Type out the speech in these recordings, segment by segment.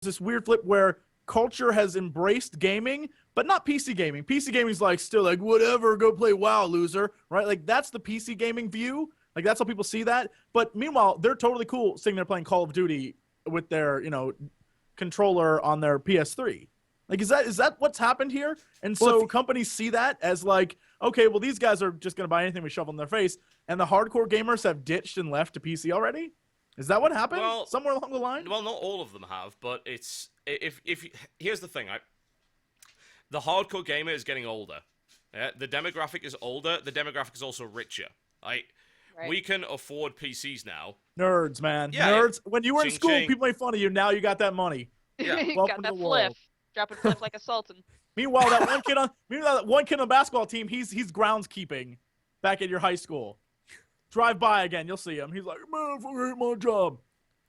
this weird flip where culture has embraced gaming, but not PC gaming. PC gaming's like still like whatever, go play WoW, loser, right? Like that's the PC gaming view. Like that's how people see that. But meanwhile, they're totally cool sitting there playing Call of Duty with their, controller on their PS3. Like, is that what's happened here? And so companies see that as like, okay, well, these guys are just going to buy anything we shove in their face. And the hardcore gamers have ditched and left to PC already? Is that what happened? Well, somewhere along the line? Well, not all of them have, but it's... if here's the thing, the hardcore gamer is getting older. Yeah? The demographic is older. The demographic is also richer. Right? We can afford PCs now. Nerds, man. Yeah, Nerds. When you were in school, ching. people made fun of you. Now you got that money. Yeah. You Welcome got to that the world. fliff. Dropping fliff like a sultan. Meanwhile, that one kid on the basketball team, he's groundskeeping back at your high school. Drive by again, you'll see him. He's like, man, I hate my job.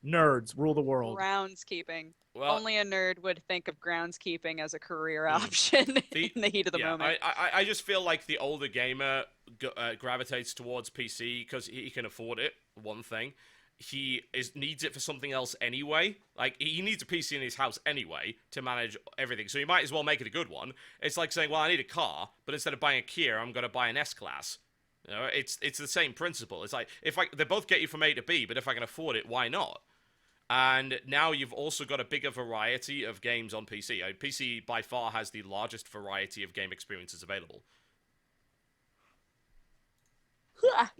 Nerds rule the world. Groundskeeping. Well, only a nerd would think of groundskeeping as a career option in the heat of the moment. I just feel like the older gamer gravitates towards PC because he can afford it, one thing. He needs it for something else anyway. Like, he needs a PC in his house anyway to manage everything, so he might as well make it a good one. It's like saying, well, I need a car, but instead of buying a Kia, I'm going to buy an S-Class. It's the same principle. It's like, they both get you from A to B, but if I can afford it, why not? And now you've also got a bigger variety of games on PC. PC by far has the largest variety of game experiences available.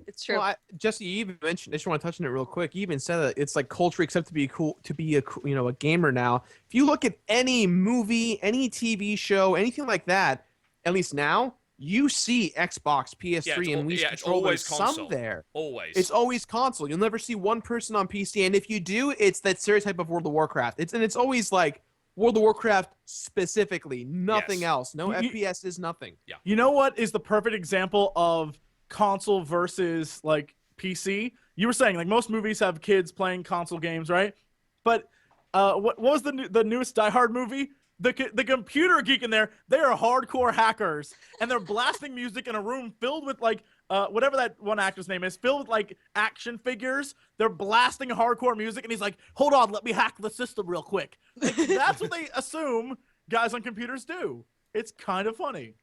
It's true. Well, Jesse, you even mentioned. I just want to touch on it real quick. You even said that it's like culture accept to be cool, to be a gamer now. If you look at any movie, any TV show, anything like that, at least now, you see Xbox, PS3, and Wii controllers. Some there. Always. It's always console. You'll never see one person on PC, and if you do, it's that stereotype of World of Warcraft. It's always like World of Warcraft specifically, nothing else. No FPS is nothing. Yeah. You know what is the perfect example of console versus like PC? You were saying like most movies have kids playing console games, right? But what was the newest Die Hard movie? The computer geek in there, they are hardcore hackers, and they're blasting music in a room filled with like whatever that one actor's name is, filled with like action figures. They're blasting hardcore music, and he's like, "Hold on, let me hack the system real quick." Like, that's what they assume guys on computers do. It's kind of funny.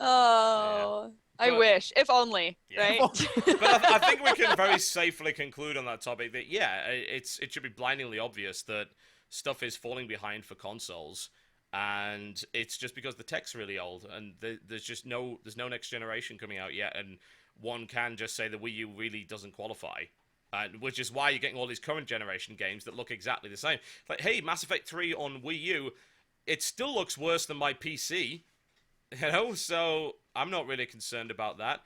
Oh. I wish, if only, right? But I think we can very safely conclude on that topic that it should be blindingly obvious that stuff is falling behind for consoles, and it's just because the tech's really old, and there's no next generation coming out yet, and one can just say the Wii U really doesn't qualify, which is why you're getting all these current generation games that look exactly the same. Like, hey, Mass Effect 3 on Wii U, it still looks worse than my PC. So I'm not really concerned about that.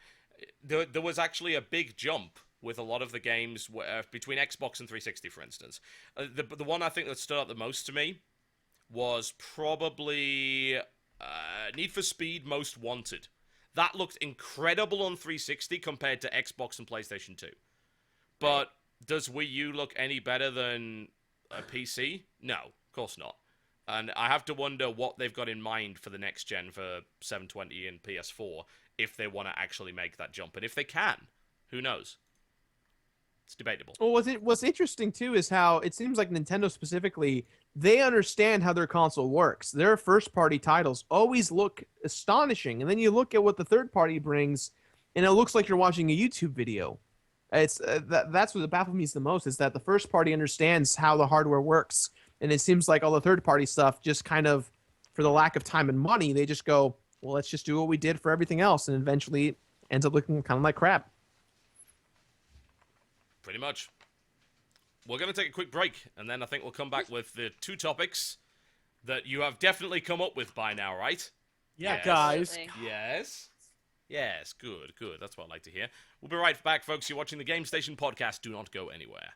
There was actually a big jump with a lot of the games between Xbox and 360, for instance. The one I think that stood out the most to me was probably Need for Speed Most Wanted. That looked incredible on 360 compared to Xbox and PlayStation 2. But does Wii U look any better than a PC? No, of course not. And I have to wonder what they've got in mind for the next gen for 720 and PS4 if they want to actually make that jump. And if they can, who knows? It's debatable. Well, what's interesting, too, is how it seems like Nintendo specifically, they understand how their console works. Their first-party titles always look astonishing. And then you look at what the third party brings, and it looks like you're watching a YouTube video. It's that's what baffles me the most, is that the first party understands how the hardware works. And it seems like all the third-party stuff just kind of, for the lack of time and money, they just go, well, let's just do what we did for everything else. And eventually it ends up looking kind of like crap. Pretty much. We're going to take a quick break, and then I think we'll come back with the two topics that you have definitely come up with by now, right? Yeah, yes. guys. Yes, good. That's what I'd like to hear. We'll be right back, folks. You're watching the Game Station podcast. Do not go anywhere.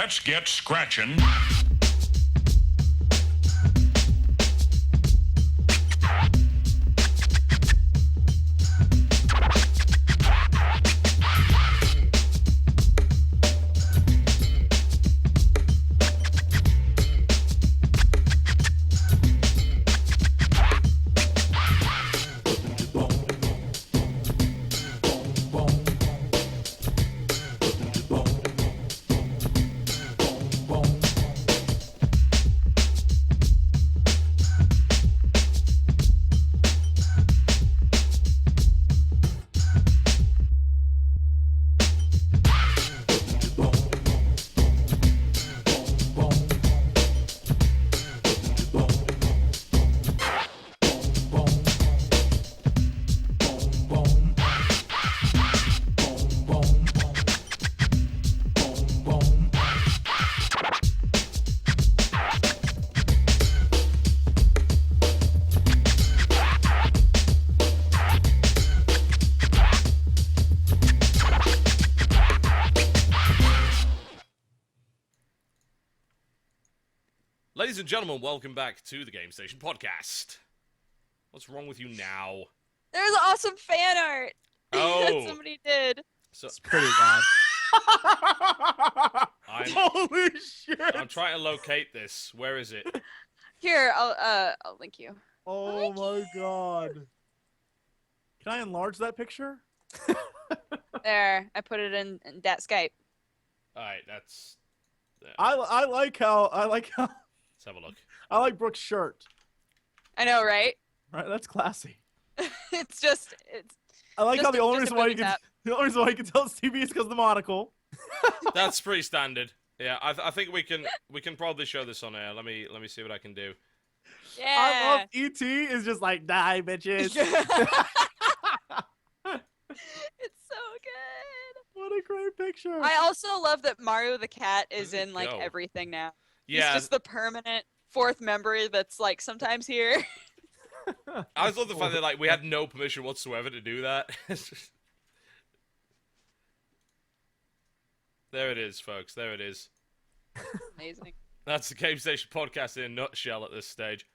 Let's get scratching. Ladies and gentlemen, welcome back to the Game Station podcast. What's wrong with you now? There's awesome fan art Oh. that somebody did. So It's pretty bad. Holy shit! I'm trying to locate this. Where is it? Here, I'll link you. Oh my god. Can I enlarge that picture? There, I put it in that Skype. All right, that's. I like how Let's have a look. I like Brooke's shirt. I know, right? Right, that's classy. it's I like Just how the a- only just a reason why you booby can tap. the only reason why you can tell it's TV is because of the monocle. That's pretty standard. Yeah, I think we can probably show this on air. Let me see what I can do. yeah. I love ET is just like die bitches. It's so good. What a great picture. I also love that Mario the cat is Where'd it in like go? everything now. Yeah, He's just the permanent fourth member that's like sometimes here. I just love the fact that like we had no permission whatsoever to do that. It's just- There it is, folks. There it is. Amazing. That's the Game Station podcast in a nutshell at this stage.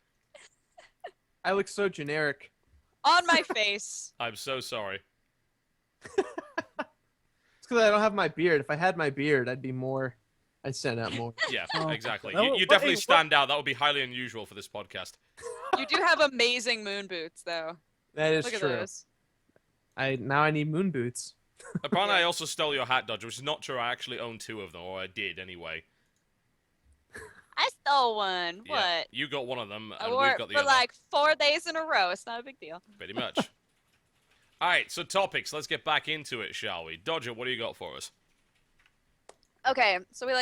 I look so generic. On my face. I'm so sorry. It's because I don't have my beard. If I had my beard, I'd stand out more. Yeah, Oh. exactly. No, You but definitely hey, stand out. That would be highly unusual for this podcast. You do have amazing moon boots though. That is Look at true. those. Now I need moon boots. Apparently, Yeah. I also stole your hat, Dodger, which is not true. I actually own 2 of them, or I did anyway. I stole one. Yeah, What? you got one of them, I and wore we've it got the for other. like 4 days in a row. It's not a big deal. Pretty much. All right, so topics. Let's get back into it, shall we? Dodger, what do you got for us? Okay, so we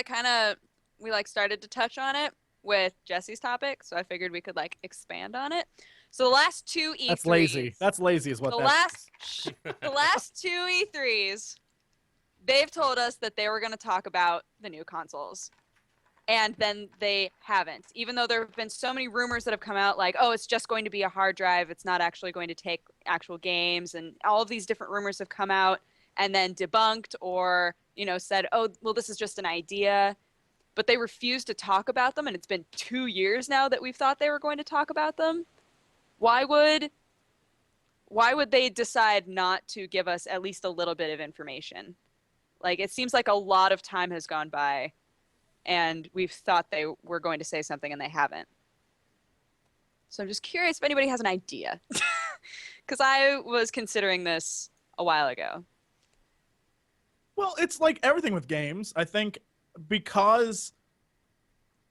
started to touch on it with Jesse's topic, so I figured we could like expand on it. So the last 2 E3s. That's lazy. That's lazy is what the that's. last 2 E3s, they've told us that they were going to talk about the new consoles. And then they haven't. Even though there have been so many rumors that have come out like, oh, it's just going to be a hard drive. It's not actually going to take actual games. And all of these different rumors have come out and then debunked or, said, oh, well, this is just an idea. But they refuse to talk about them. And it's been 2 years now that we've thought they were going to talk about them. Why would they decide not to give us at least a little bit of information? Like, it seems like a lot of time has gone by, and we've thought they were going to say something, and they haven't. So I'm just curious if anybody has an idea. Because I was considering this a while ago. Well, it's like everything with games. I think because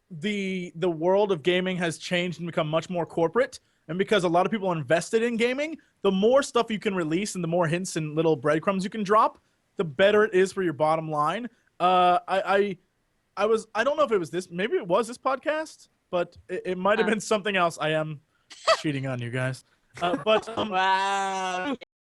the world of gaming has changed and become much more corporate, and because a lot of people invested in gaming, the more stuff you can release and the more hints and little breadcrumbs you can drop, the better it is for your bottom line. I don't know if it was this, maybe it was this podcast, but it might have been something else. I am cheating on you guys. But Wow.